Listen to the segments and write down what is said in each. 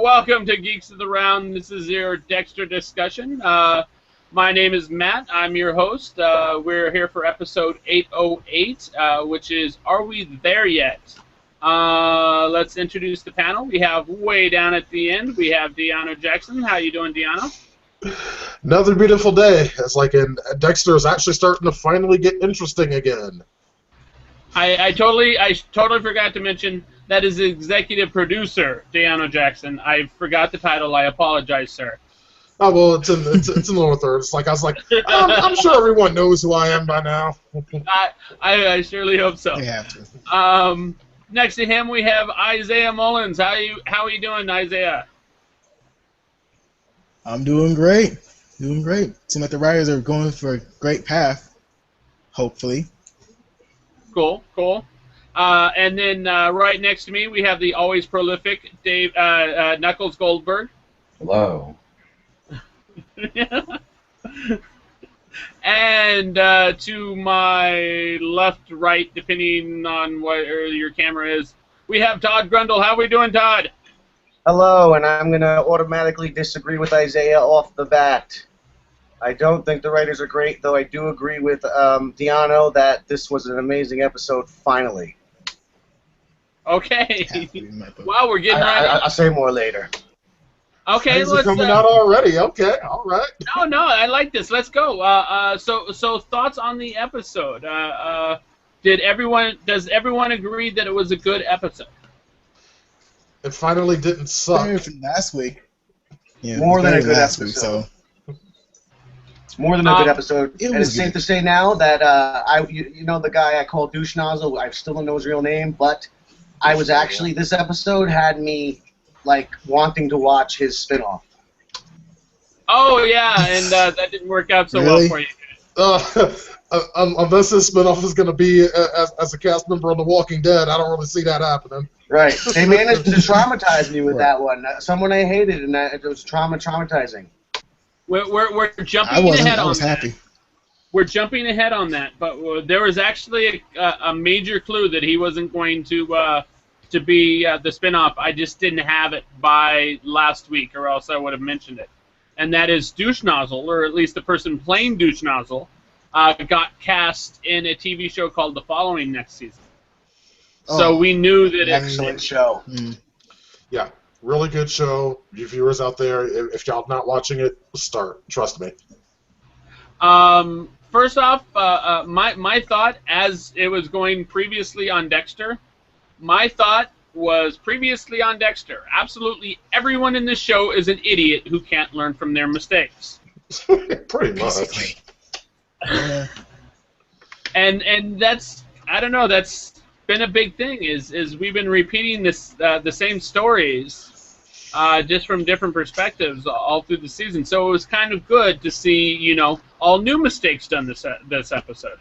Welcome to Geeks of the Round. This is your Dexter discussion. My name is Matt. I'm your host. We're here for episode 808, which is Are We There Yet? Let's introduce the panel. We have way down at the end, we have DeAno Jackson. How you doing, DeAno? Another beautiful day. It's like Dexter is actually starting to finally get interesting again. I totally forgot to mention that is the executive producer, DeAno Jackson. I forgot the title. I apologize, sir. Oh well, it's in the lower third. It's like I was like, I'm sure everyone knows who I am by now. I surely hope so. You have to. Next to him we have Isiah Mullins. How are you doing, Isiah? I'm doing great. Doing great. Seems like the writers are going for a great path. Hopefully. Cool. And then right next to me we have the always prolific Dave Knuckles Goldberf. Hello. And to my left, right, depending on where your camera is, we have Todd Grundle. How are we doing, Todd? Hello, and I'm going to automatically disagree with Isiah off the bat. I don't think the writers are great, though I do agree with DeAno that this was an amazing episode, finally. Okay. Wow, we're getting right. I'll say more later. Okay, Things let's. are coming out already. Okay, all right. No, I like this. Let's go. So thoughts on the episode? Does everyone agree that it was a good episode? It finally didn't suck. Better from last week. Yeah, More than a good last episode. week, so. It's more than a good episode. It And was it's safe good. to say now that you know the guy I call douchenozzle. I still don't know his real name, but I was actually, this episode had me like wanting to watch his spinoff. Oh yeah, and that didn't work out so Really? well for you. Unless this spinoff is going to be as a cast member on The Walking Dead, I don't really see that happening. Right. They managed to traumatize me with that one. Someone I hated, and it was traumatizing. We're jumping I wasn't. ahead I on was that. happy. We're jumping ahead on that, but there was actually a major clue that he wasn't going to be the spinoff. I just didn't have it by last week, or else I would have mentioned it. And that is douchenozzle, or at least the person playing douchenozzle, got cast in a TV show called The Following next season. So we knew that Excellent show. Yeah, really good show. You viewers out there, if y'all not watching it, start. Trust me. First off, my thought, as it was going previously on Dexter, my thought was previously on Dexter. Absolutely everyone in this show is an idiot who can't learn from their mistakes. Pretty much. Basically. And that's, I don't know, that's been a big thing, is we've been repeating this the same stories just from different perspectives all through the season. So it was kind of good to see, you know, all new mistakes done this episode.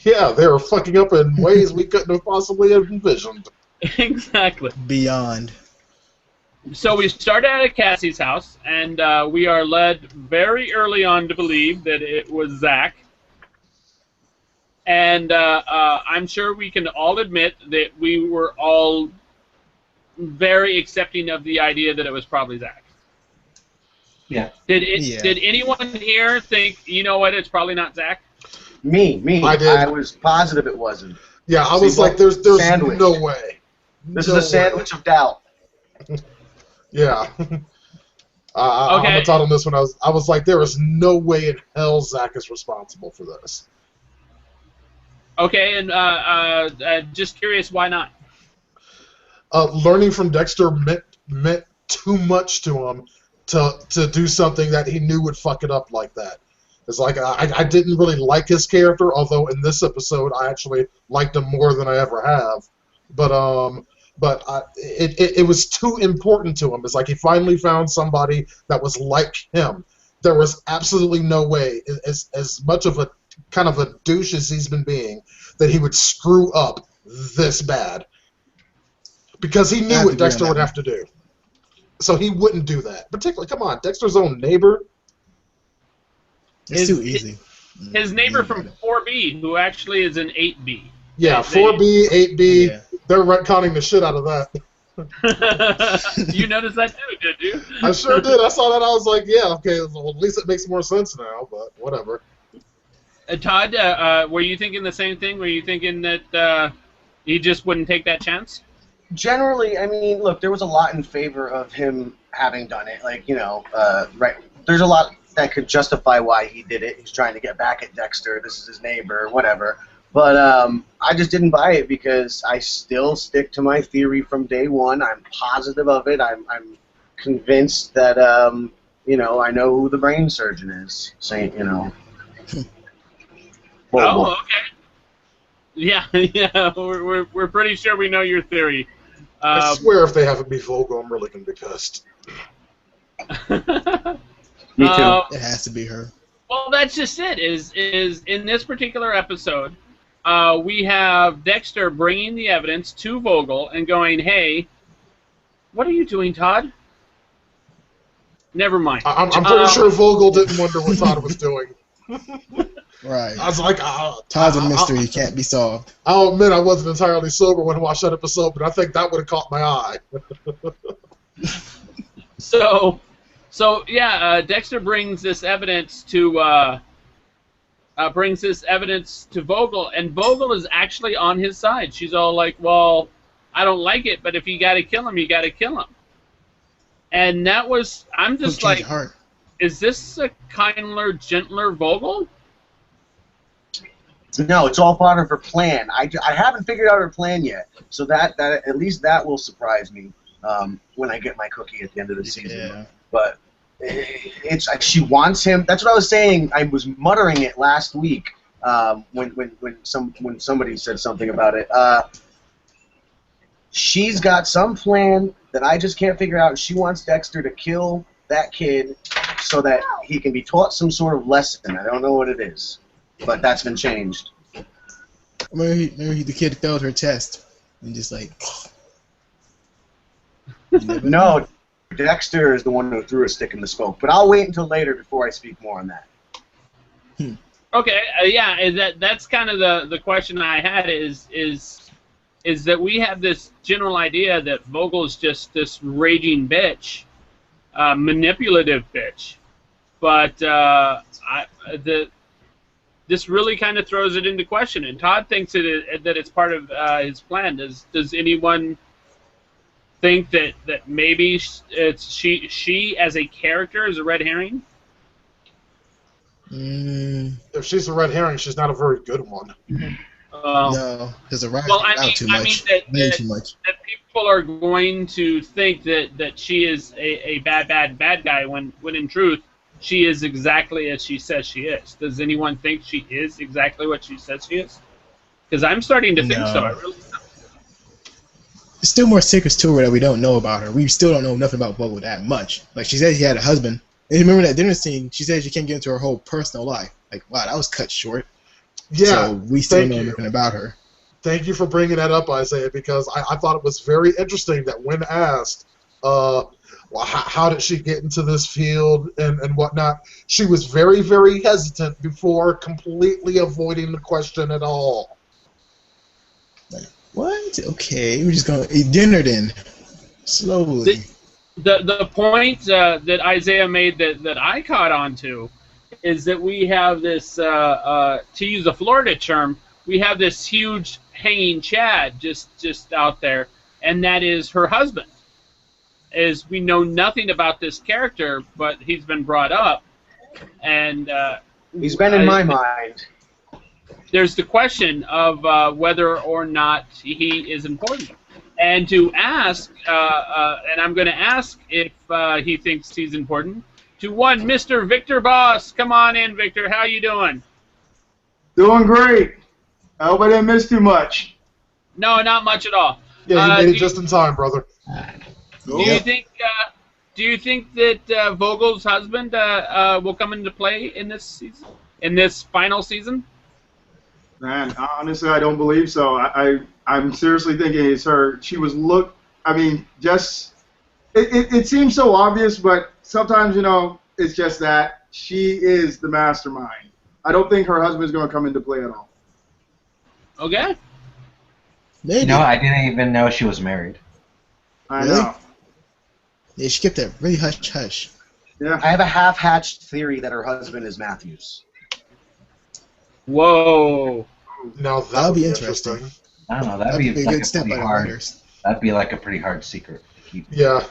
Yeah, they were fucking up in ways we couldn't have possibly envisioned. Exactly. Beyond. So we start at Cassie's house, and we are led very early on to believe that it was Zach. And I'm sure we can all admit that we were all very accepting of the idea that it was probably Zach. Yeah. Did anyone here think, you know what, it's probably not Zach? Me. I did. I was positive it wasn't. Yeah, I was like, there's sandwich. no way. This is a sandwich of doubt. Yeah. I'm a thought on this one. I was like, there is no way in hell Zach is responsible for this. Okay, and just curious, why not? Learning from Dexter meant too much to him to do something that he knew would fuck it up like that. It's like I didn't really like his character, although in this episode I actually liked him more than I ever have. But it was too important to him. It's like he finally found somebody that was like him. There was absolutely no way, as much of a kind of a douche as he's been being, that he would screw up this bad. Because he knew what Dexter would have to do. So he wouldn't do that. Particularly, come on, Dexter's own neighbor. It's too easy. His neighbor from 4B, who actually is an 8B. Yeah, 4B, 8B, they're retconning the shit out of that. You noticed that too, did you? I sure did. I saw that. I was like, yeah, okay. Well, at least it makes more sense now. But whatever. Todd, were you thinking the same thing? Were you thinking that he just wouldn't take that chance? Generally, I mean, look, there was a lot in favor of him having done it. Like, you know, right. There's a lot that could justify why he did it. He's trying to get back at Dexter. This is his neighbor, whatever. But I just didn't buy it because I still stick to my theory from day one. I'm positive of it. I'm convinced that, you know, I know who the brain surgeon is. Saying, you know. Oh, okay. Yeah, yeah. We're pretty sure we know your theory. I swear, if they have it be Vogel, I'm really gonna be pissed. Me too. It has to be her. Well, that's just it. Is in this particular episode, we have Dexter bringing the evidence to Vogel and going, "Hey, what are you doing, Todd?" Never mind. I'm pretty sure Vogel didn't wonder what Todd was doing. Right. I was like, Todd's a mystery. Can't be solved. I'll admit I wasn't entirely sober when I watched that episode, but I think that would have caught my eye. So yeah, Dexter brings this evidence to Vogel, and Vogel is actually on his side. She's all like, "Well, I don't like it, but if you got to kill him, you got to kill him." And that was, I'm just like, is this a kinder, gentler Vogel? No, it's all part of her plan. I haven't figured out her plan yet, so that at least that will surprise me when I get my cookie at the end of the season. Yeah. But it's she wants him. That's what I was saying. I was muttering it last week when somebody said something about it. She's got some plan that I just can't figure out. She wants Dexter to kill that kid so that he can be taught some sort of lesson. I don't know what it is. But that's been changed. Maybe the kid failed her test and just like. No, Dexter is the one who threw a stick in the smoke. But I'll wait until later before I speak more on that. Okay, yeah, that's kind of the question I had is that we have this general idea that Vogel's just this raging bitch, manipulative bitch, but this really kind of throws it into question, and Todd thinks that it's part of his plan. Does anyone think that maybe it's she as a character is a red herring? If she's a red herring, she's not a very good one. No, because the writers too much. Too much. That people are going to think that she is a bad guy when in truth she is exactly as she says she is. Does anyone think she is exactly what she says she is? Because I'm starting to think so. I really do. There's still more secrets to her that we don't know about her. We still don't know nothing about Vogel that much. Like, she said she had a husband. And remember that dinner scene, she said she can't get into her whole personal life. Like, wow, that was cut short. Yeah, so we still know nothing about her. Thank you for bringing that up, Isiah, because I thought it was very interesting that when asked, well, how did she get into this field and whatnot, she was very, very hesitant before completely avoiding the question at all. Like, what? Okay, we're just going to eat dinner then. Slowly. The point that Isiah made that I caught on to is that we have this, to use a Florida term, we have this huge hanging Chad just out there, and that is her husband. Is we know nothing about this character, but he's been brought up, and he's been in my mind. There's the question of whether or not he is important, and to ask, and I'm going to ask if he thinks he's important. To one, Mr. Viktor Boss, come on in, Viktor. How you doing? Doing great. I hope I didn't miss too much. No, not much at all. Yeah, you made it just in time, brother. Do you think that Vogel's husband will come into play in this season, in this final season? Man, honestly, I don't believe so. I'm seriously thinking it's her. She was it seems so obvious, but sometimes, it's just that she is the mastermind. I don't think her husband's going to come into play at all. Okay. Maybe. No, I didn't even know she was married. I Really? know. Yeah, she kept that really hush hush. Yeah. I have a half-hatched theory that her husband is Matthews. Whoa. Now that That'll would be be interesting. interesting. I don't know. That'd be a like good step pretty by the hard. writers. That'd be like a pretty hard secret to keep. Yeah.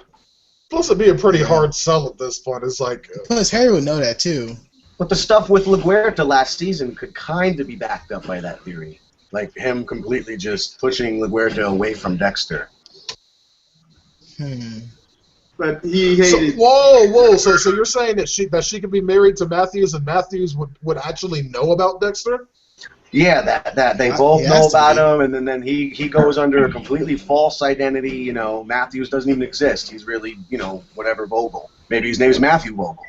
Plus, it'd be a pretty Yeah. hard sell at this point. It's like, Plus, Harry would know that too. But the stuff with LaGuerta last season could kind of be backed up by that theory. Like him completely just pushing LaGuerta away from Dexter. But he so, hated. whoa. So you're saying that she could be married to Matthews, and Matthews would actually know about Dexter? Yeah, that they both He has know to about be. him, and then he goes under a completely false identity. You know, Matthews doesn't even exist. He's really, you know, whatever Vogel. Maybe his name's Matthew Vogel.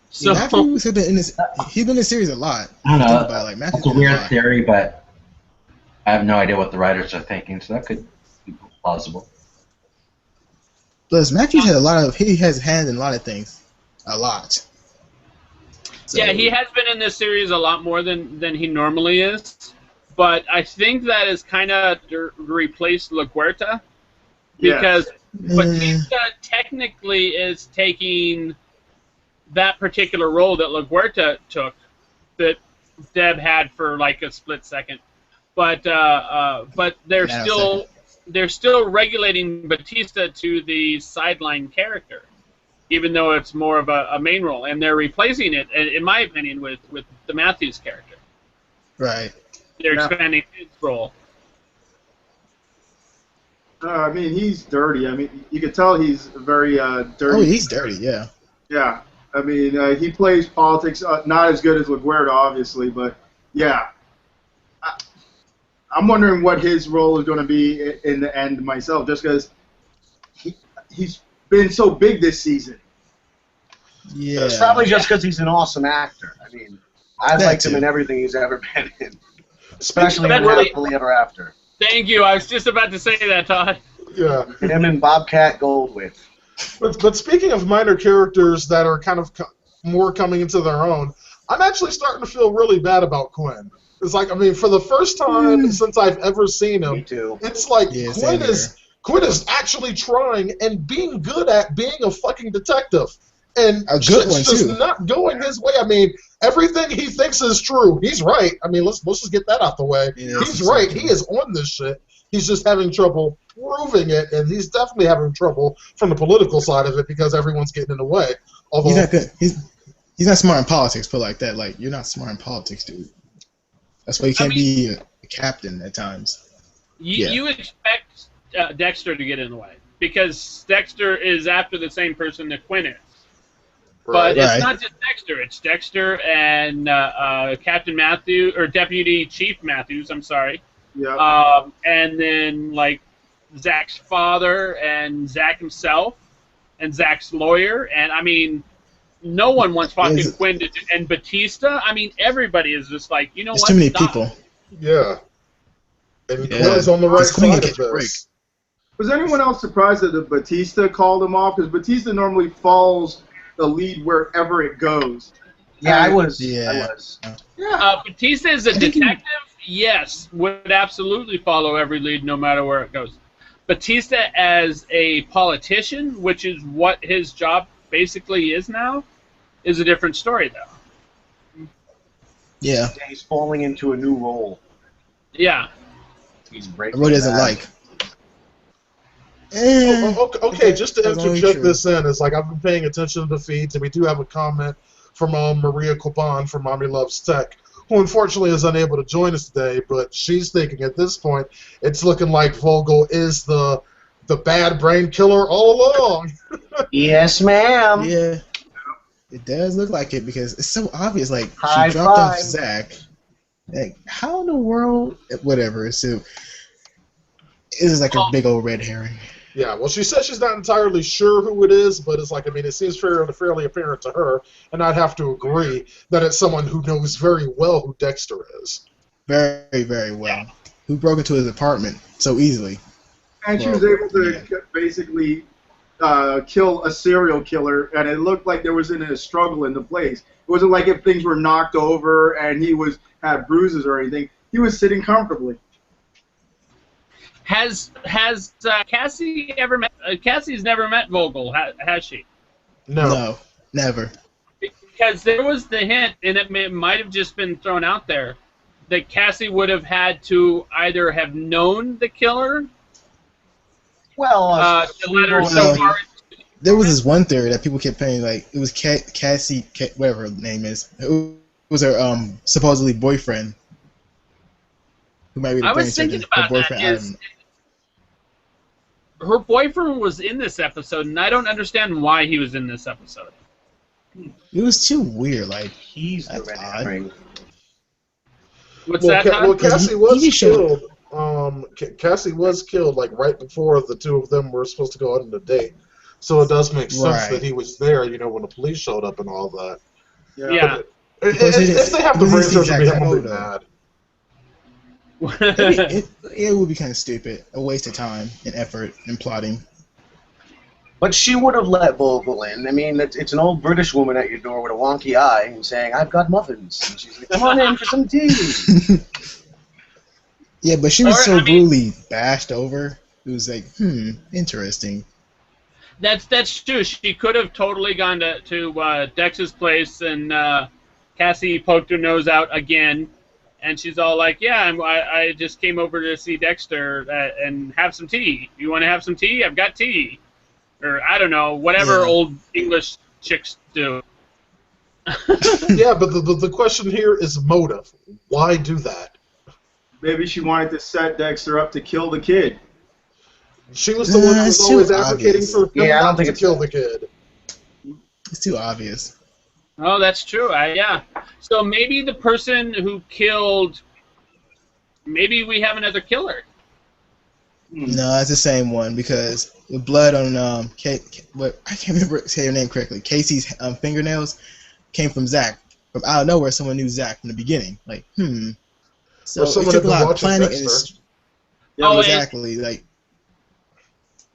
So Matthews has been in this. He's been in the series a lot. I don't know. Think about it, like Matthews That's a been in weird lot. theory, but I have no idea what the writers are thinking, so that could be plausible. Plus, Matthews has a lot of. He has hands in a lot of things. A lot. So, yeah, he has been in this series a lot more than he normally is. But I think that is kind of replaced LaGuerta because Batista technically is taking that particular role that LaGuerta took that Deb had for like a split second. But they're still regulating Batista to the sideline character, even though it's more of a main role, and they're replacing it, in my opinion, with the Matthews character. Right. They're expanding his role. I mean, he's dirty. I mean, you can tell he's very dirty. Oh, he's dirty. Yeah. Yeah. I mean, he plays politics not as good as LaGuerta, obviously, but yeah. I'm wondering what his role is going to be in the end myself, just because he's been so big this season. Yeah. It's probably just because he's an awesome actor. I mean, I've That liked him too. in everything he's ever been in, especially in That's Happily Ever After. Thank you. I was just about to say that, Todd. Yeah. Him and Bobcat Goldthwait. But speaking of minor characters that are kind of more coming into their own, I'm actually starting to feel really bad about Quinn. It's like, I mean, for the first time since I've ever seen him, Me too. it's like Yeah, same Quinn is actually trying and being good at being a fucking detective. And A good one, it's just too. not going his way. I mean, everything he thinks is true. He's right. I mean, let's just get that out the way. Yeah, He's right. He is on this shit. He's just having trouble proving it, and he's definitely having trouble from the political side of it because everyone's getting in the way. Although, He's not good. He's not smart in politics. Put like that. Like, you're not smart in politics, dude. That's why you can't be a captain at times. You expect Dexter to get in the way because Dexter is after the same person that Quinn is. But Right. it's not just Dexter. It's Dexter and Captain Matthews, or Deputy Chief Matthews, I'm sorry. Yeah. And then, like, Zach's father and Zach himself and Zach's lawyer. And, I mean, no one wants fucking Quinn to do. And Batista, I mean, everybody is just like, you know There's what? too many Stop. people. yeah. And Yeah. Quinn's on the right Because Quinn side of gets a break. this. Was anyone else surprised that the Batista called him off? Because Batista normally follows the lead wherever it goes. Yeah, I was. Yeah. I was. Yeah. Batista is a detective, yes, would absolutely follow every lead no matter where it goes. Batista as a politician, which is what his job basically is now, is a different story, though. Yeah. He's falling into a new role. Yeah. He's breaking. Everybody doesn't bad. like. Okay, just to That's only interject true. this in, is like I've been paying attention to the feeds, and we do have a comment from Maria Copan from Mommy Loves Tech, who unfortunately is unable to join us today, but she's thinking at this point it's looking like Vogel is the bad brain killer all along. Yes, ma'am. Yeah. It does look like it because it's so obvious. Like, High she dropped off five. Zach. Like, how in the world? Whatever. So, it is like a big old red herring. Yeah, well, she says she's not entirely sure who it is, but it's like, I mean, it seems fairly apparent to her, and I'd have to agree that it's someone who knows very well who Dexter is. Very, very well. Who broke into his apartment so easily. And she was able to basically kill a serial killer, and it looked like there wasn't a struggle in the place. It wasn't like if things were knocked over and he had bruises or anything. He was sitting comfortably. Has Cassie ever met? Cassie's never met Vogel, has she? No. Never. Because there was the hint, and it might have just been thrown out there, that Cassie would have had to either have known the killer. Well, To let her well, so far. There was this one theory that people kept saying, like, it was Cassie, whatever her name is. It was her supposedly boyfriend. Who might be the I was thinking about that. Her boyfriend was in this episode, and I don't understand why he was in this episode. It was too weird. Like, he's the red herring. What's that? Well, Cassie was he showed- killed. Cassie was killed like right before the two of them were supposed to go out on a date. So it does make sense Right. that he was there, you know, when the police showed up and all that. Yeah. If they have the brain surgery, I'm exact gonna be photo. mad. it would be kind of stupid, a waste of time and effort and plotting. But she would have let Vogel in. I mean, it's an old British woman at your door with a wonky eye and saying, "I've got muffins." And she's like, "Come on in for some tea." Yeah, but she was brutally bashed over. It was like, interesting. That's true. She could have totally gone to Dex's place, and Cassie poked her nose out again, and she's all like, "Yeah, I just came over to see Dexter and have some tea. You want to have some tea? I've got tea." Or, I don't know, whatever old English chicks do. Yeah, but the question here is motive. Why do that? Maybe she wanted to set Dexter up to kill the kid. She was the one who was it's always too advocating obvious. for him Yeah, I don't not think to it's kill that. the kid. It's too obvious. Oh, that's true. Yeah. So maybe the person who killed... Maybe we have another killer. No, it's the same one because the blood on I can't remember say her name correctly. Casey's fingernails came from Zach. From out of nowhere, someone knew Zach from the beginning. Like, So Or someone it took a had been lot of watching planning. Dexter. Oh, exactly. Like,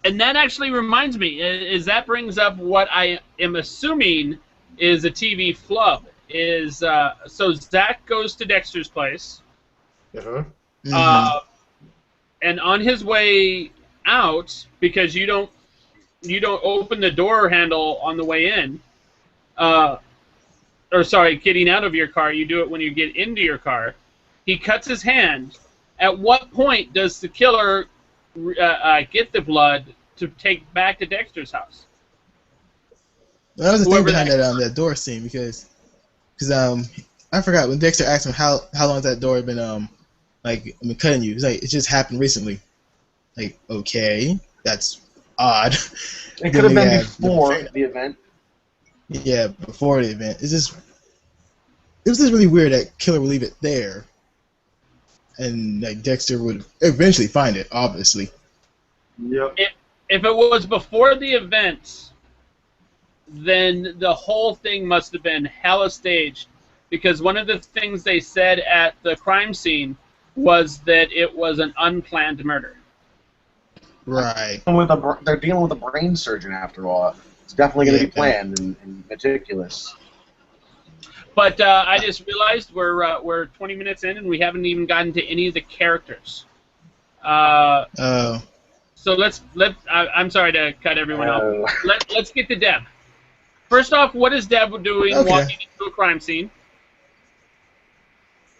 and that actually reminds me, is that brings up what I am assuming is a TV flub. Is so Zach goes to Dexter's place. Uh-huh. And on his way out, because you don't open the door handle on the way in, getting out of your car, you do it when you get into your car. He cuts his hand. At what point does the killer get the blood to take back to Dexter's house? that was the thing Whoever behind that- that door scene because I forgot when Dexter asked him how long has that door been cutting you. He's like, it just happened recently. Like, okay, that's odd. It could have Then we been have before the event. Yeah, before the event. It was just really weird that killer would leave it there, and like Dexter would eventually find it. Obviously. Yep. If it was before the event, then the whole thing must have been hella staged, because one of the things they said at the crime scene was that it was an unplanned murder. Right. They're dealing with a brain surgeon after all. It's definitely going to be planned and meticulous. But I just realized we're 20 minutes in and we haven't even gotten to any of the characters. Oh. So I'm sorry to cut everyone off. Let's get to Deb. First off, what is Deb doing walking into a crime scene?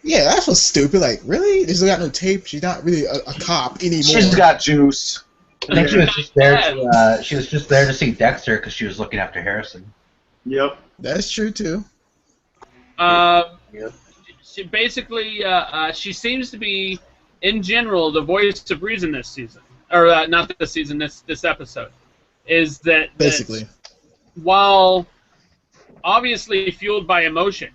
Yeah, that was stupid. Like, really? She's got no tape. She's not really a cop anymore. She's got juice. I think she was just there to, she was just there to see Dexter because she was looking after Harrison. Yep. That's true too. She basically she seems to be, in general, the voice of reason this season, or not this season, this episode, is that Basically, while obviously fueled by emotion,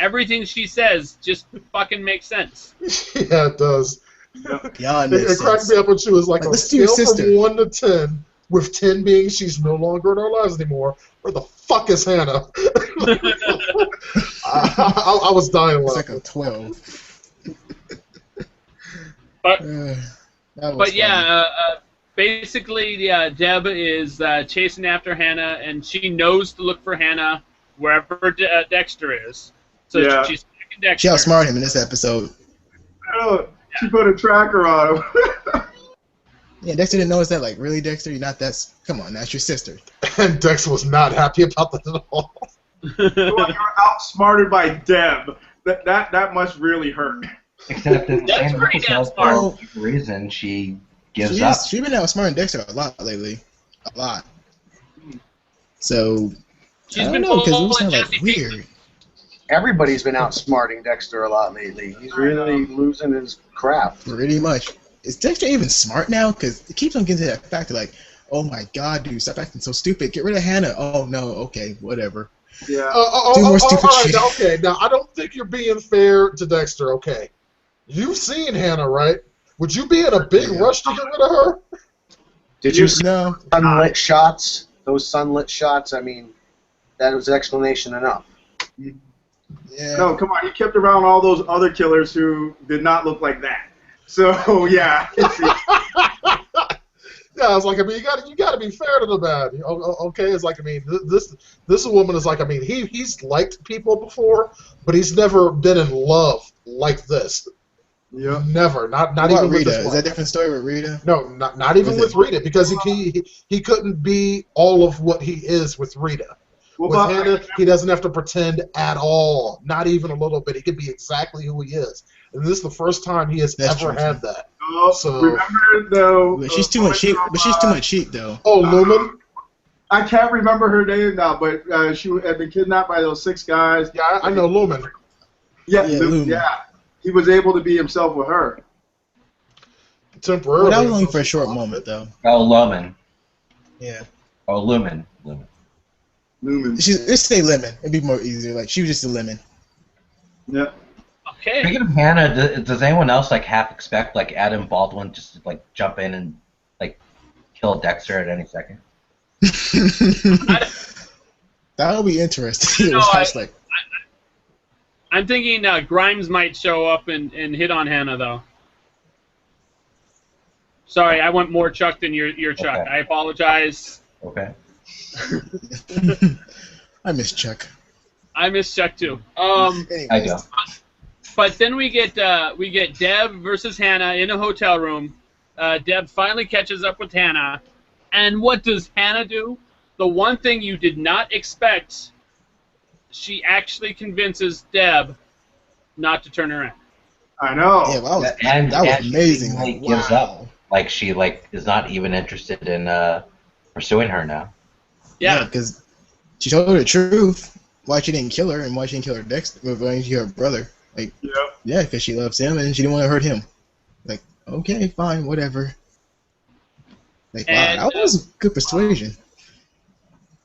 everything she says just fucking makes sense. Yeah, it does. beyond It cracked me up when she was like, on a let's do your scale sister. from 1 to 10, with 10 being she's no longer in our lives anymore, where the fuck is Hannah? I was dying It's laughing. like a 12. But that was basically, Deb is chasing after Hannah, and she knows to look for Hannah wherever Dexter is. So Yeah. she's tracking Dexter. She outsmarted him in this episode. Oh, she put a tracker on him. Yeah, Dexter didn't notice that. Like, really, Dexter? You're not that... Come on, that's your sister. And Dexter was not happy about that at all. You're outsmarted by Deb. That must really hurt. Except in the That's same pretty damn episode, smart. for some reason, she gives up. She's been outsmarting Dexter a lot lately. A lot. So, She's I been don't know, because it was pulling kind of like Jesse weird. Everybody's been outsmarting Dexter a lot lately. He's really losing his crap. Pretty much. Is Dexter even smart now? Because it keeps on getting to that factor, like, oh my god, dude, stop acting so stupid. Get rid of Hannah. Oh no, okay, whatever. Yeah. Do more stupid all right, shit. okay, now I don't think you're being fair to Dexter, okay? You've seen Hannah, right? Would you be in a big rush to get rid of her? Did you see No. sunlit shots? Those sunlit shots, I mean, that was explanation enough. Yeah. No, come on. He kept around all those other killers who did not look like that. So yeah. Yeah, I was like, I mean, you gotta be fair to the man. Okay, it's like, I mean, this woman is like, I mean, he's liked people before, but he's never been in love like this. Yeah. Never, not What even about with Rita? this Is one. that a different story with Rita? No, not even with Rita, because he couldn't be all of what he is with Rita. With Hannah, he doesn't have to pretend at all, not even a little bit. He can be exactly who he is. And this is the first time he has ever had that. So remember though. But she's too much sheep. But she's too much sheep, though. Oh, Lumen. I can't remember her name now, but she had been kidnapped by those 6 guys. Yeah, I know Lumen. Yeah, Lumen. yeah. He was able to be himself with her. Temporarily. Well, that was only for a short moment, though. Oh, Lumen. Yeah. Oh, Lumen. Lumen. Let's say Lemon. It'd be more easier. Like, she was just a lemon. Yeah. Okay. Speaking of Hannah, does anyone else like half expect like Adam Baldwin just to like jump in and like kill Dexter at any second? That would be interesting. No, I was like, I'm thinking Grimes might show up and hit on Hannah, though. Sorry, I went more Chuck than your Chuck. Okay. I apologize. Okay. I miss Chuck. I miss Chuck too. Anyways, I go. But then we get Deb versus Hannah in a hotel room. Deb finally catches up with Hannah, and what does Hannah do? The one thing you did not expect, she actually convinces Deb not to turn her in. I know. Yeah, well, And that was amazing. She Like, gives wow. up. Like she like is not even interested in pursuing her now. Yeah. Because she told her the truth. Why she didn't kill her and why she didn't kill her Dexter, why she kill her brother. Like, yeah, because she loves him and she didn't want to hurt him. Like, okay, fine, whatever. Like, And, wow, that was good persuasion.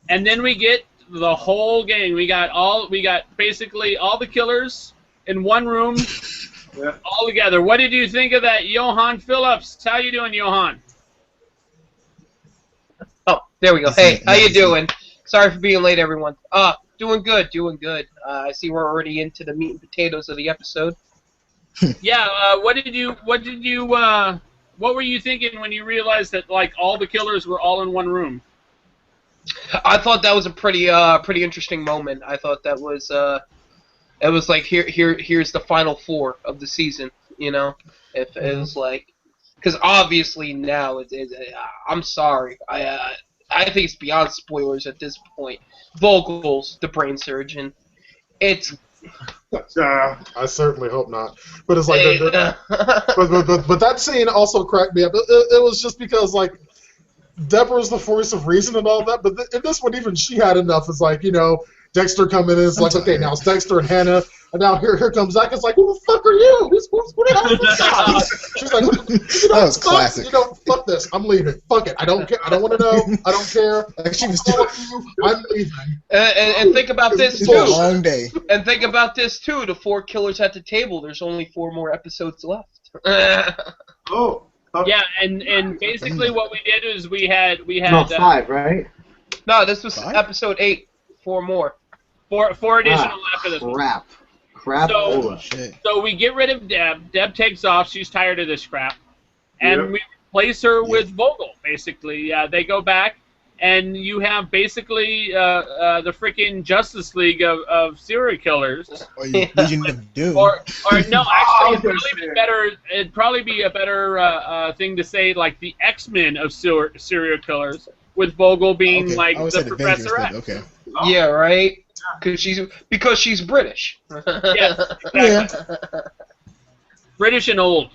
And then we get the whole gang. We got basically all the killers in one room, all together. What did you think of that, Johann Phillips? How you doing, Johann? Oh, there we go. Hey, how you doing? Sorry for being late, everyone. Doing good, doing good. I see we're already into the meat and potatoes of the episode. Yeah. What were you thinking when you realized that like all the killers were all in one room? I thought that was a pretty interesting moment. I thought that was it was like here's the final 4 of the season. You know, if it was like, because obviously now I'm sorry. I think it's beyond spoilers at this point. Vogel's the brain surgeon. It's. I certainly hope not. But it's like, but that scene also cracked me up. It was just because like Deborah's the voice of reason and all that. But in this one, even she had enough. It's like, you know, Dexter coming in. It's like, okay, now it's Dexter and Hannah. And now here comes Zach. It's like, who the fuck are you? Who the hell is this guy? She's like, you know, That was classic. You know, fuck this. I'm leaving. Fuck it. I don't care. I don't want to know. I don't care. Like, she was I'm leaving. And think about this It's been a too. long day. And think about this too. The 4 killers at the table. There's only 4 more episodes left. Oh. Yeah, and basically what we did is we had No, 5, right? No, this was 5? episode 8. 4 more. four additional after this one. Crap. So- over. Shit. So we get rid of Deb. Deb takes off. She's tired of this crap. And Yep. we replace her with Vogel, basically. They go back, and you have basically the freaking Justice League of serial killers. Or Legion of Doom. Or no, actually, Oh, it'd probably be a better thing to say like the X-Men of serial killers, with Vogel being Okay, like I would the say the Professor Avengers, X. but okay. Yeah, right. Because she's British. Yes, exactly. Yeah. British and old.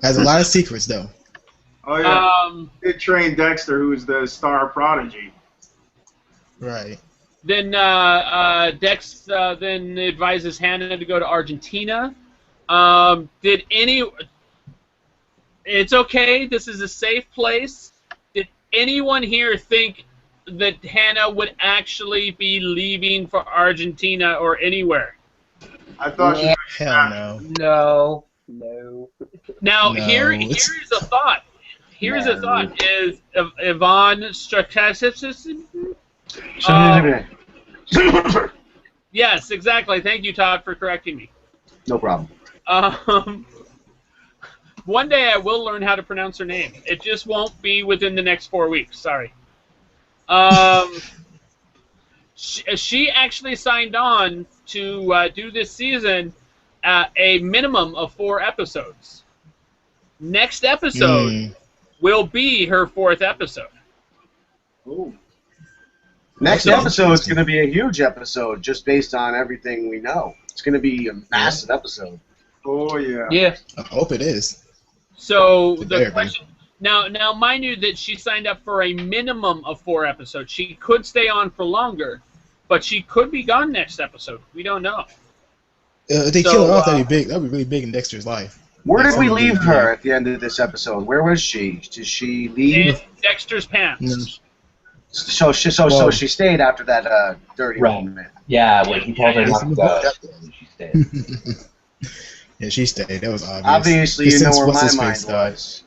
Has a lot of secrets though. Oh yeah. It trained Dexter, who's the star prodigy. Right. Then Dex then advises Hannah to go to Argentina. It's okay. This is a safe place. Did anyone here think that Hannah would actually be leaving for Argentina or anywhere? I thought she was Hell no. No. Now, No, here's a thought. Here's a thought. Is Yvonne Yes, exactly. Thank you, Todd, for correcting me. No problem. One day I will learn how to pronounce her name. It just won't be within the next 4 weeks. Sorry. She actually signed on to do this season a minimum of 4 episodes. Next episode will be her 4th episode. Ooh. Next episode is going to be a huge episode, just based on everything we know. It's going to be a massive episode. Oh yeah. Yeah. I hope it is. So It the better be. question now, mind you that she signed up for a minimum of 4 episodes. She could stay on for longer, but she could be gone next episode. We don't know. If they kill her off, that'd be big. That'd be really big in Dexter's life. Where did we Something leave really her big. at the end of this episode? Where was she? Did she leave? In Dexter's pants. Mm. So she stayed after that dirty Right. moment. Yeah, when he told her not to go, she stayed. Yeah, she stayed. That was obvious. Obviously, you know Since where what's my his mind face died. was.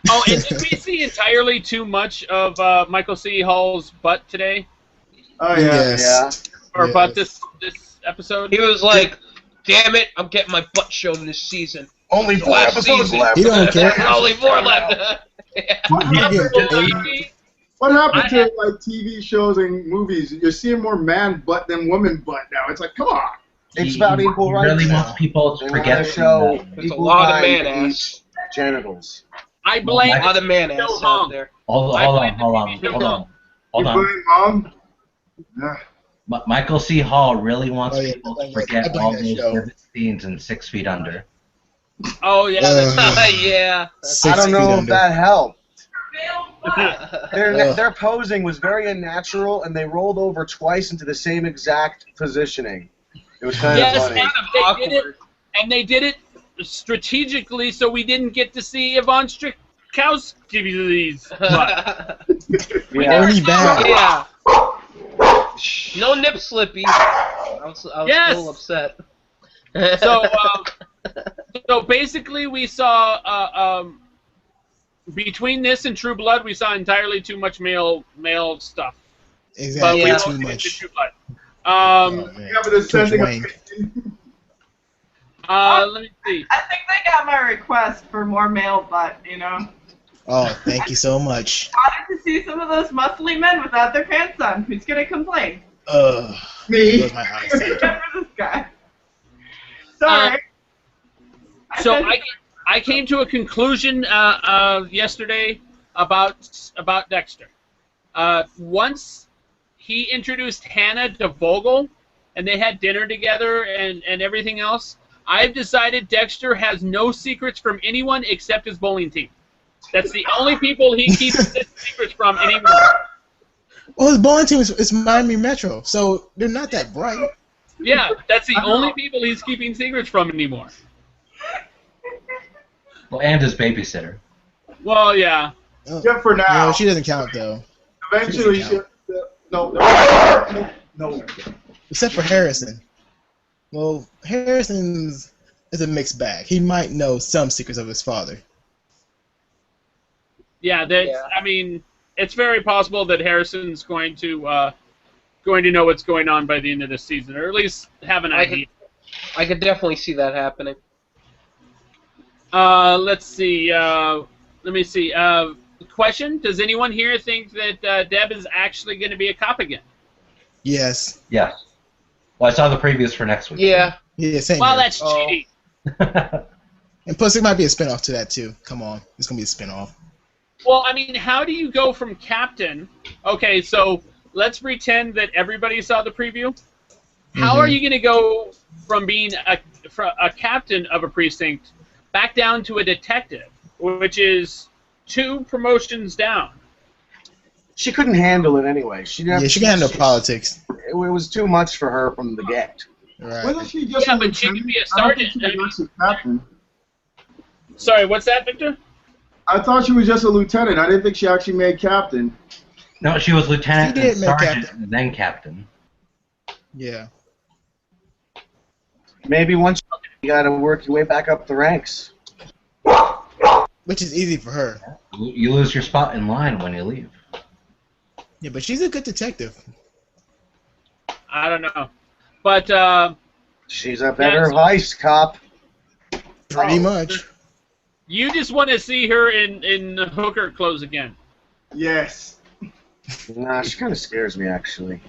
Oh, and did we see entirely too much of Michael C. Hall's butt today? Oh yeah. Yes. Or Yes. butt this episode? He was like, "Damn it, I'm getting my butt shown this season." Only 4 Last episodes season. left. He don't care. There's only 4 left. What happened to like TV shows and movies? You're seeing more man butt than woman butt now. It's like, come on. It's about equal He rights really now. wants people They to want forget to show There's a equal lot of time man to ass. each genitals. I blame A lot of man ass Still out hung. there. Hold I on. blame the TV You Hold on. blame mom? Yeah. Michael C. Hall really wants Oh, yeah, people I to blame forget that all show. those vivid scenes in 6 Feet Under. Oh, yeah. That's Yeah. 6 I don't know feet if under. that helped. Ugh. Their posing was very unnatural, and they rolled over twice into the same exact positioning. It was kind Yes, of funny. and they did it, and they did it strategically so we didn't get to see Yvonne Strakowski's butt. We Yeah. never Only saw bad. her. Yeah. No nip slippy. I was Yes. a little upset. So basically we saw between this and True Blood we saw entirely too much male stuff. But Exactly. we Yeah. Too don't get to much. True Blood. Oh, man. You have an ascending Wayne. opinion. Let me see. I think they got my request for more male butt, you know. Oh, thank you so much. I wanted to see some of those muscly men without their pants on. Who's gonna complain? Me. Was my eyesight. Except for this guy. Sorry. So said- I came to a conclusion yesterday about Dexter. Once he introduced Hannah to Vogel, and they had dinner together and everything else, I've decided Dexter has no secrets from anyone except his bowling team. That's the only people he keeps his secrets from anymore. Well, his bowling team is Miami Metro, so they're not that bright. Yeah, that's the only people he's keeping secrets from anymore. Well, and his babysitter. Well, yeah. Except for now. No, she doesn't count though. Eventually, She no. Except for Harrison. Well, Harrison's is a mixed bag. He might know some secrets of his father. Yeah, I mean, it's very possible that Harrison's going to know what's going on by the end of this season, or at least have an idea. I could definitely see that happening. Let's see. Let me see. question. Does anyone here think that Deb is actually going to be a cop again? Yes. Yes. Well, I saw the previews for next week. Yeah. Yeah, same Well, here. that's cheating. And plus, it might be a spinoff to that, too. Come on. It's going to be a spinoff. Well, I mean, how do you go from captain? Okay, so let's pretend that everybody saw the preview. How are you going to go from being a captain of a precinct back down to a detective, which is 2 promotions down? She couldn't handle it anyway. She didn't. Yeah, she can handle politics. It was too much for her from the get. Right. Wasn't she just Yeah, a but she lieutenant? could be a I don't think sergeant. she was a captain. Sorry, what's that, Victor? I thought she was just a lieutenant. I didn't think she actually made captain. No, she was lieutenant, She did and make sergeant, captain. and then captain. Yeah. Maybe once you got to work your way back up the ranks. Which is easy for her. You lose your spot in line when you leave. Yeah, but she's a good detective. I don't know. But She's a better vice cop. Pretty much. you just want to see her in hooker clothes again. Yes. Nah, she kind of scares me, actually.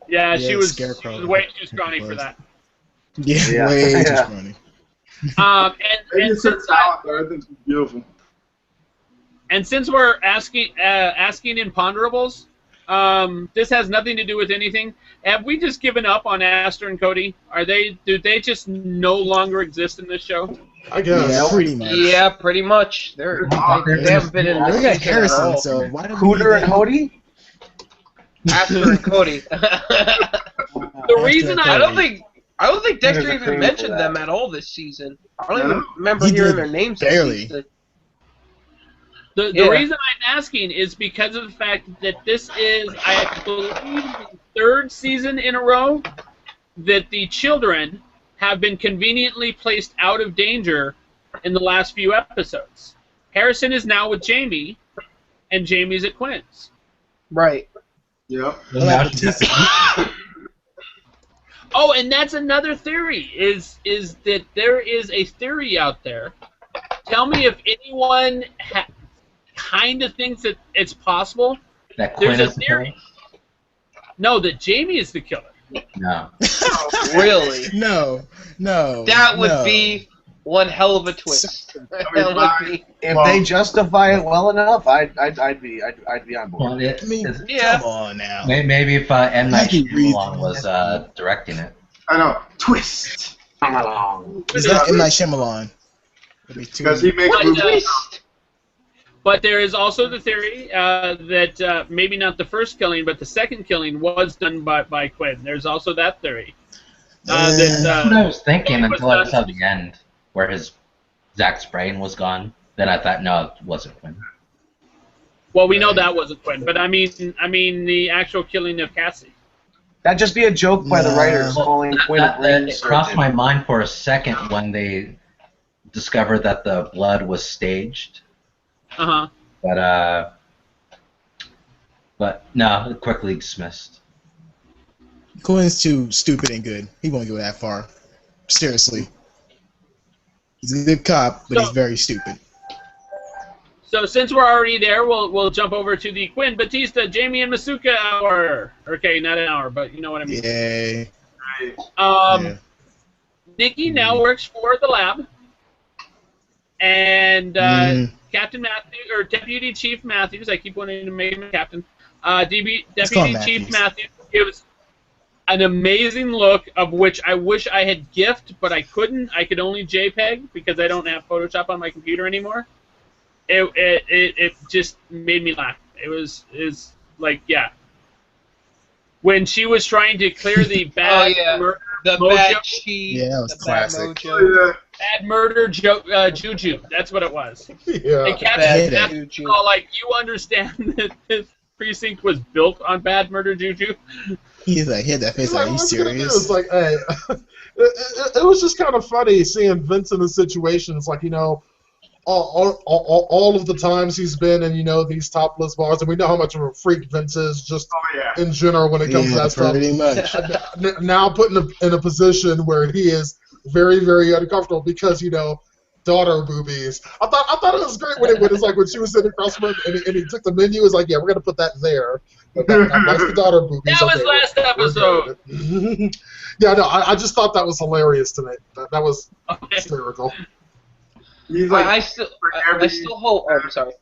Yeah, Yeah, she was Scarecrow. way too scrawny for that. Yeah, way too Yeah. scrawny. Maybe And it's her since talent, but I think she's beautiful. And since we're asking imponderables, this has nothing to do with anything. Have we just given up on Aster and Cody? Do they just no longer exist in this show? I guess. Yeah, pretty much. Yeah, pretty much. They haven't been in We this got season at Harrison, all. so why don't Hooter and Hody? Aster and Cody. The reason I don't think Dexter There's a even cream mentioned for them that. at all this season. I don't even No. remember He hearing did their names this barely. season. The Yeah. reason I'm asking is because of the fact that this is, I believe, the 3rd season in a row that the children have been conveniently placed out of danger in the last few episodes. Harrison is now with Jamie, and Jamie's at Quinn's. Right. Yep. Now she has Oh, and that's another theory, is that there is a theory out there. Tell me if anyone kind of thinks that it's possible. that Quinn There's a is the killer? theory. No, that Jamie is the killer. No. Really? No. That would no. be one hell of a twist. That would be. If Well- they justify it well enough, I'd be on board. Well, I mean, Yeah. come on now. maybe if M. Night That'd be Shyamalan was directing it. I know. Twist. Come along. It's not M. Night Shyamalan. It'd be too- Because he makes What movies. Twist. But there is also the theory that maybe not the first killing, but the second killing was done by Quinn. There's also that theory. That's what I was thinking it was until I done- saw the end, where Zach's brain was gone. Then I thought, no, it wasn't Quinn. Well, we know that wasn't Quinn, but I mean the actual killing of Cassie. That'd just be a joke by the No. writers calling Quinn a brain It crossed surgeon. my mind for a second when they discovered that the blood was staged. Uh-huh. But no, quickly dismissed. Quinn's too stupid and good. He won't go that far. Seriously. He's a good cop, but he's very stupid. So since we're already there, we'll jump over to the Quinn, Batista, Jamie, and Masuka hour. Okay, not an hour, but you know what I mean. Yay. Yeah. Nikki now works for the lab, and Captain Matthews, or Deputy Chief Matthews, I keep wanting to make him a captain. Deputy Chief Matthews gives an amazing look, of which I wish I had GIFed, but I couldn't. I could only JPEG because I don't have Photoshop on my computer anymore. It just made me laugh. It was like, yeah. When she was trying to clear the bad murder The mojo, bad cheese. Yeah, that was the bad classic. mojo. bad murder juju. That's what it was. Yeah. And Captain Bad Matthews juju. was all like, you understand that this precinct was built on bad murder juju? He's like, he had that face It's like, like, are you what's gonna do? serious? It's like, hey, it was just kind of funny seeing Vince in the situations, like, you know, all of the times he's been in, you know, these topless bars, and we know how much of a freak Vince is just in general when it comes to that stuff. Pretty much. Now put in a position where he is very, very uncomfortable because, you know, daughter boobies. I thought it was great when it's like when she was sitting across from him and he took the menu. It's like, yeah, we're gonna put that there. But that's the daughter boobies. That was last episode. Yeah, no, I just thought that was hilarious to me. That was hysterical. He's like, I still hope. Oh, I'm sorry.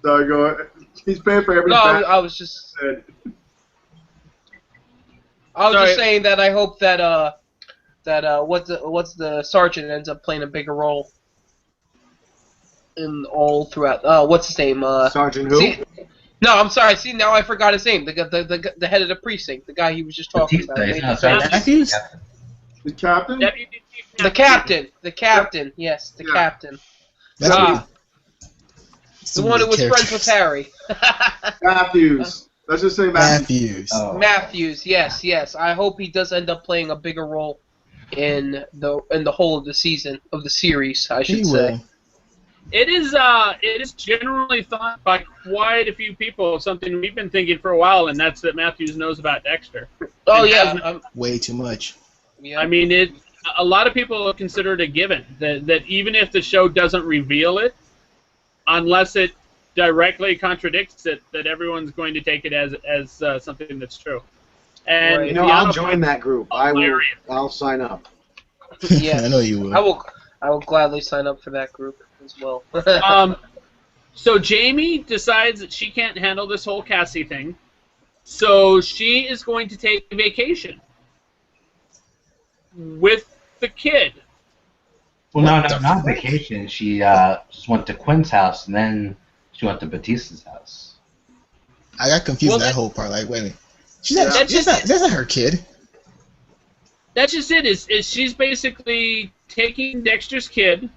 Sorry, go ahead. He's paying for every. No, I was just saying that I hope that what's the sergeant ends up playing a bigger role in all throughout. What's his name? Sergeant who? No, I'm sorry. See, now I forgot his name. The head of the precinct, the guy he was just talking about. Matthews? The captain? Deputy Chief The captain. The captain. Yes, the captain. That's The one who was friends with Harry. Matthews. Let's just say Matthews. Oh. Matthews. Yes. I hope he does end up playing a bigger role in the whole of the season of the series. I should say. Will. It is generally thought by quite a few people, something we've been thinking for a while, and that's that Matthews knows about Dexter. Oh And yeah. Way too much. Yeah. I mean, a lot of people consider it a given that even if the show doesn't reveal it, unless it directly contradicts it, that everyone's going to take it as something that's true. And Right. You know, I'll join that group. Hilarious. I'll sign up. Yes. I know you will. I will gladly sign up for that group as well. So Jamie decides that she can't handle this whole Cassie thing, so she is going to take a vacation with the kid. Well, no, not vacation. She just went to Quinn's house, and then she went to Batista's house. I got confused in that whole part. Like, wait a minute. That's not her kid. That's just it. Is she's basically taking Dexter's kid,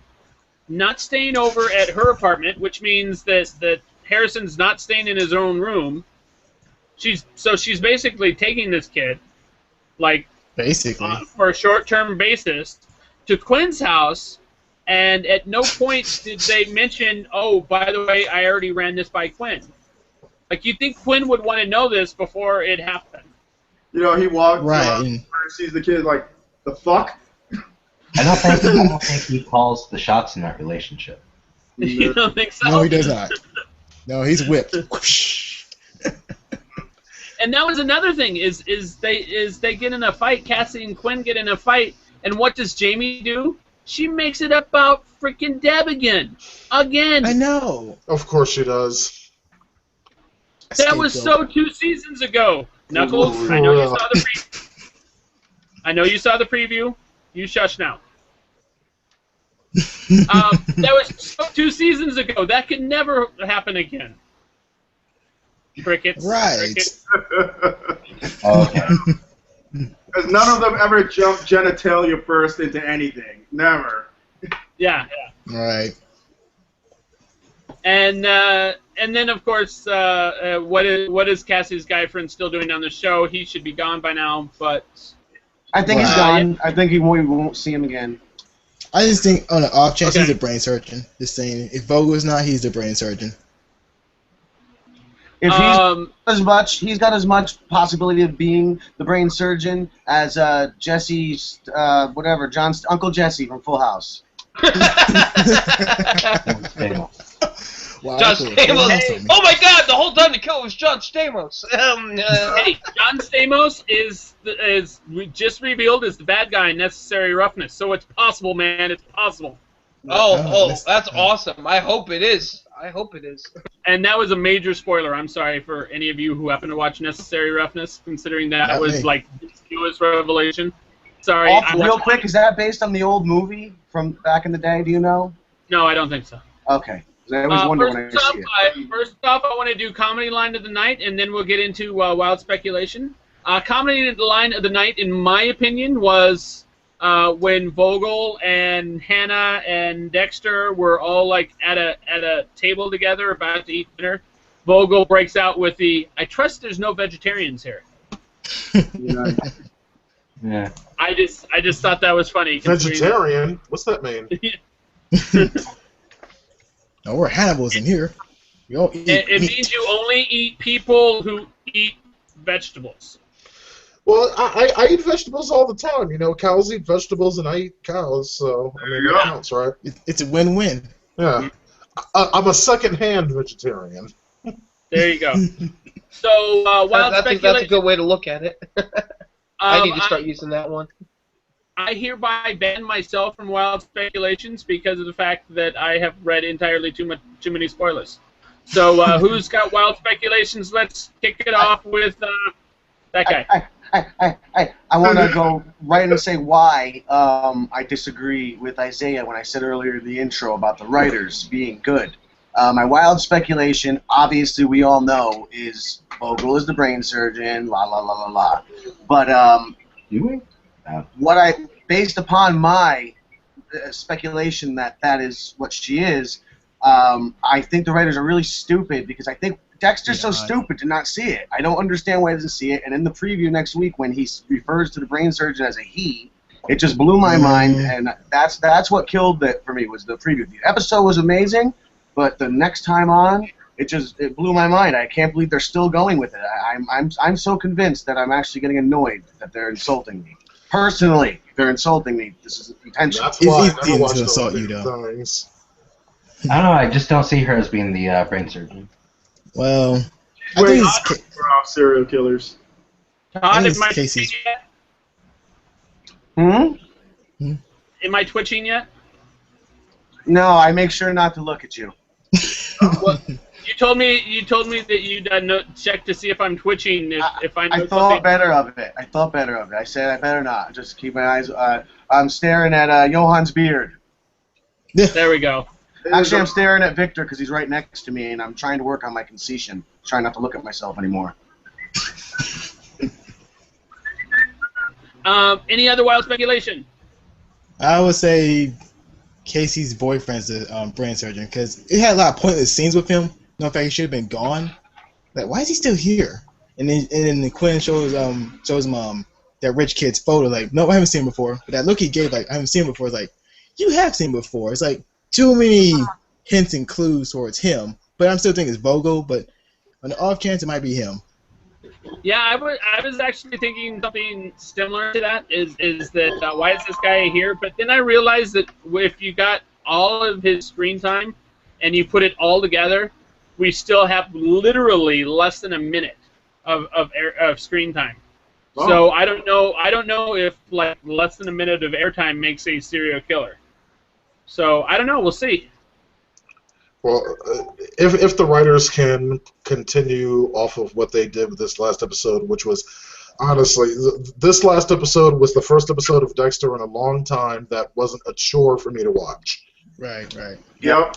not staying over at her apartment, which means that Harrison's not staying in his own room. She's basically taking this kid, like Basically. for a short-term basis, to Quinn's house, and at no point did they mention, oh, by the way, I already ran this by Quinn. Like, you'd think Quinn would want to know this before it happened. You know, he walks Right. and sees the kid like, the fuck? I don't think he calls the shots in that relationship. You don't think so? No, he does not. No, he's whipped. And that was another thing, is they get in a fight, Cassie and Quinn get in a fight, and what does Jamie do? She makes it about freaking Deb again. Again. I know. Of course she does. That was so 2 seasons ago. Knuckles, Ooh, I know you saw the preview. I know you saw the preview. You shush now. That was so 2 seasons ago. That could never happen again. Crickets. Right. Crickets. Okay. Because none of them ever jumped genitalia first into anything. Never. Yeah. Right. And then of course, what is Cassie's guy friend still doing on the show? He should be gone by now, but I think he's gone. I think we won't see him again. I just think on an off chance he's a brain surgeon. Just saying, if Vogel's not, he's the brain surgeon. If he's got as much possibility of being the brain surgeon as Jesse's Uncle Jesse from Full House. Wow, John that's a- Stamos. Oh my God! The whole time the kill was John Stamos. hey, John Stamos is just revealed as the bad guy in Necessary Roughness. So it's possible, man. It's possible. That's awesome. I hope it is. And that was a major spoiler. I'm sorry for any of you who happen to watch Necessary Roughness, considering that Not was me. like the newest revelation. Sorry. Real quick, is that based on the old movie from back in the day? Do you know? No, I don't think so. Okay. 'Cause I always wonder when I see it. First off, I want to do comedy line of the night, and then we'll get into wild speculation. Comedy line of the night, in my opinion, was when Vogel and Hannah and Dexter were all like at a table together about to eat dinner. Vogel breaks out with the "I trust there's no vegetarians here." Yeah. I just thought that was funny. Vegetarian? What's that mean? No, we're Hannibals in here. We all eat It meat. means you only eat people who eat vegetables. Well, I eat vegetables all the time. You know, cows eat vegetables and I eat cows, so I mean that counts, right? It's a win-win. Yeah. I'm a second-hand vegetarian. There you go. So, wild speculation. That's a good way to look at it. I need to start using that one. I hereby ban myself from wild speculations because of the fact that I have read entirely too many spoilers. So, who's got wild speculations? Let's kick it off with that guy. I want to go right in and say why I disagree with Isiah when I said earlier in the intro about the writers being good. My wild speculation, obviously we all know, is Vogel is the brain surgeon, la la la la la. But based upon my speculation that is what she is, I think the writers are really stupid because I think Dexter's so stupid to not see it. I don't understand why he doesn't see it. And in the preview next week, when he refers to the brain surgeon as a he, it just blew my mind. And that's what killed it for me, was the preview. The episode was amazing, but the next time on, it blew my mind. I can't believe they're still going with it. I'm so convinced that I'm actually getting annoyed that they're insulting me. Personally, they're insulting me. This is intentional. That's why It's easy to insult you, though. Things. I don't know. I just don't see her as being the brain surgeon. Well, I think it's We're off serial killers. Todd, I think am it's I Casey's. twitching yet? Am I twitching yet? No, I make sure not to look at you. Well, you told me that you'd check to see if I'm twitching. If I know I thought better of it. I said I better not. Just keep my eyes. I'm staring at Johann's beard. There we go. Actually, I'm staring at Viktor because he's right next to me, and I'm trying to work on my concession, trying not to look at myself anymore. Any other wild speculation? I would say Casey's boyfriend's the brain surgeon because it had a lot of pointless scenes with him. No, in fact, he should have been gone. Like, why is he still here? And then Quinn shows him that rich kid's photo. Like, no, I haven't seen him before. But that look he gave, like, I haven't seen him before. It's like, you have seen him before. It's like too many hints and clues towards him. But I'm still thinking it's Vogel. But on the off chance, it might be him. Yeah, I was actually thinking something similar to that. Is that why is this guy here? But then I realized that if you got all of his screen time and you put it all together, we still have literally less than a minute of screen time. Oh. So I don't know if like less than a minute of airtime makes a serial killer. So I don't know. We'll see. Well, if the writers can continue off of what they did with this last episode, which was, honestly, this last episode was the first episode of Dexter in a long time that wasn't a chore for me to watch. Right. Yep.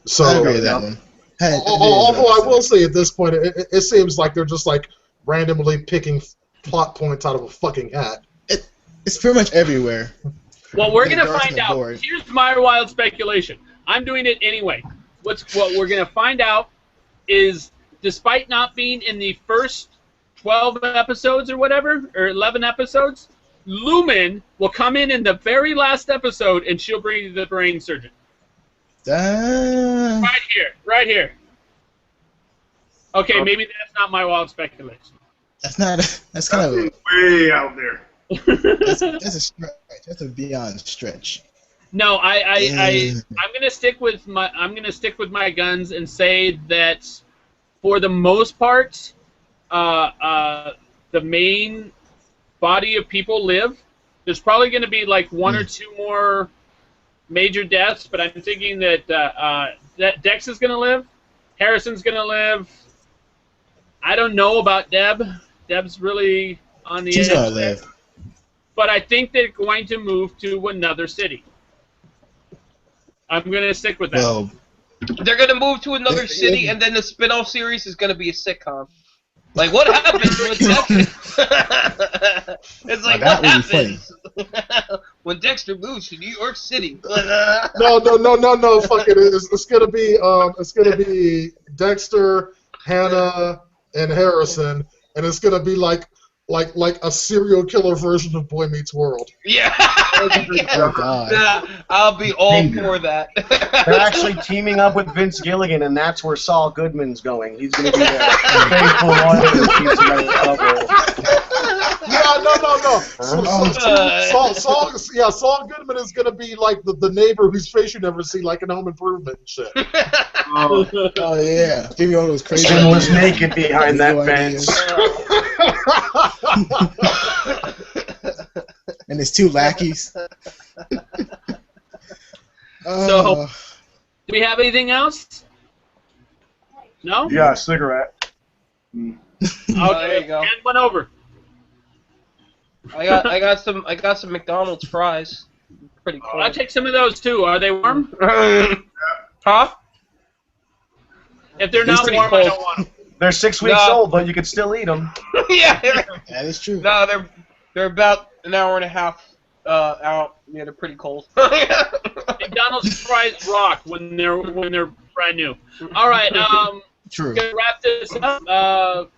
So, I agree with that one. Although I will say at this point, it seems like they're just like randomly picking plot points out of a fucking hat. It's pretty much everywhere. Well, we're gonna find out. Here's my wild speculation. I'm doing it anyway. What we're gonna find out is, despite not being in the first 12 episodes or whatever, or 11 episodes, Lumen will come in the very last episode, and she'll bring you the brain surgeon. Right here. Okay, maybe that's not my wild speculation. That's kind of way out there. That's a stretch. That's a beyond stretch. No, I'm gonna stick with my guns and say that for the most part, the main body of people live. There's probably gonna be like one or two more major deaths, but I'm thinking that that Dex is gonna live, Harrison's gonna live. I don't know about Deb. Deb's really on the edge. She's gonna live. But I think they're going to move to another city. I'm going to stick with that. Well, they're going to move to another city, and then the spin-off series is going to be a sitcom. Like, what happens when Dexter... It's like, what happens when Dexter moves to New York City? No, fuck it. It's gonna be Dexter, Hannah, and Harrison, and it's gonna be like a serial killer version of Boy Meets World. Yeah. Oh God. Yeah, I'll be all for that. They're actually teaming up with Vince Gilligan, and that's where Saul Goodman's going. He's going to be their faithful lawyer that keeps him out of trouble. Saul Goodman is gonna be like the neighbor whose face you never see, like in Home Improvement and shit. Oh yeah, give me all those crazy. Jim was naked behind that bench. And there's two lackeys. So, do we have anything else? No? Yeah, cigarette. Okay, there you go. hand one over. I got some McDonald's fries. Pretty cool. I'll take some of those too. Are they warm? Huh? If they're not pretty warm, I cold. don't want them. They're 6 weeks old, but you could still eat them. Yeah. That is true. No, they're about an hour and a half out. Yeah, they're pretty cold. McDonald's fries rock when they're brand new. All right, True. gonna wrap this up.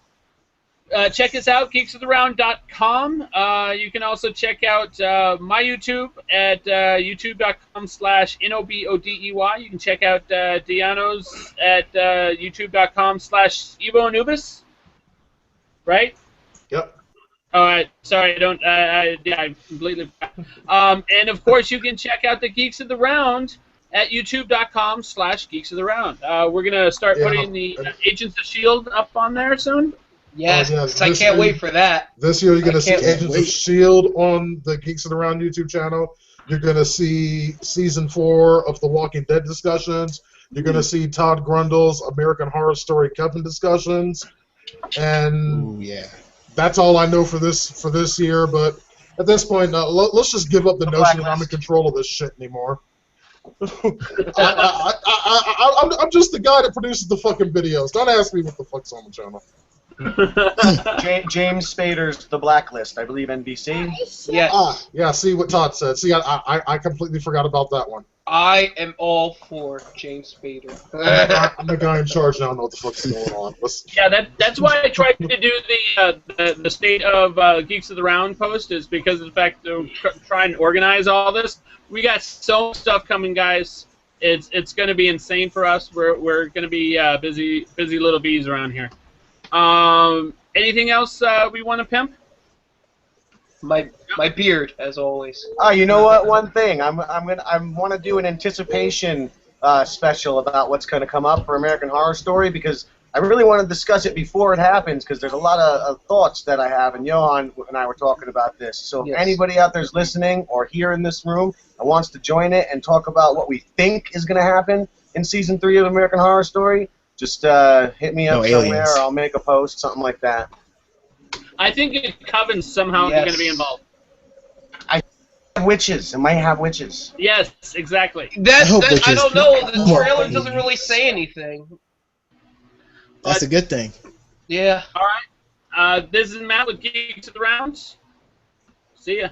Check us out, geeksoftheround.com. You can also check out my YouTube at youtube.com/NOBODEY. You can check out DeAno's at youtube.com/EvoAnubis. Right? Yep. All right. Sorry, I completely. And of course, you can check out the Geeks of the Round at youtube.com/Geeks of the Round. We're gonna start putting the Agents of S.H.I.E.L.D. up on there soon. Yes, I can't year, wait for that. This year, you're gonna see Agents of wait. S.H.I.E.L.D. on the Geeks of the Round YouTube channel. You're gonna see season 4 of the Walking Dead discussions. You're gonna see Todd Grundle's American Horror Story Coven discussions, and Ooh, yeah. that's all I know for this year. But at this point, let's just give up the notion that I'm in control of this shit anymore. I'm just the guy that produces the fucking videos. Don't ask me what the fuck's on the channel. James Spader's The Blacklist, I believe NBC. Yes. Yeah, see what Todd said. See, I completely forgot about that one. I am all for James Spader. I'm the guy in charge now. I don't know what the fuck's going on. Yeah, that's why I tried to do the state of Geeks of the Round post, is because of the fact to try and organize all this. We got so much stuff coming, guys. It's going to be insane for us. We're going to be busy little bees around here. Anything else we want to pimp? My beard, as always. Oh, you know what? One thing, I want to do an anticipation special about what's going to come up for American Horror Story, because I really want to discuss it before it happens, because there's a lot of thoughts that I have, and Johann and I were talking about this. So if anybody out there's listening or here in this room and wants to join it and talk about what we think is going to happen in season 3 of American Horror Story, just hit me up somewhere, or I'll make a post, something like that. I think Coven's somehow going to be involved. Witches. It might have witches. Yes, exactly. I don't know. The trailer doesn't really say anything. That's a good thing. Yeah. All right. This is Matt with Geeks of the Rounds. See ya.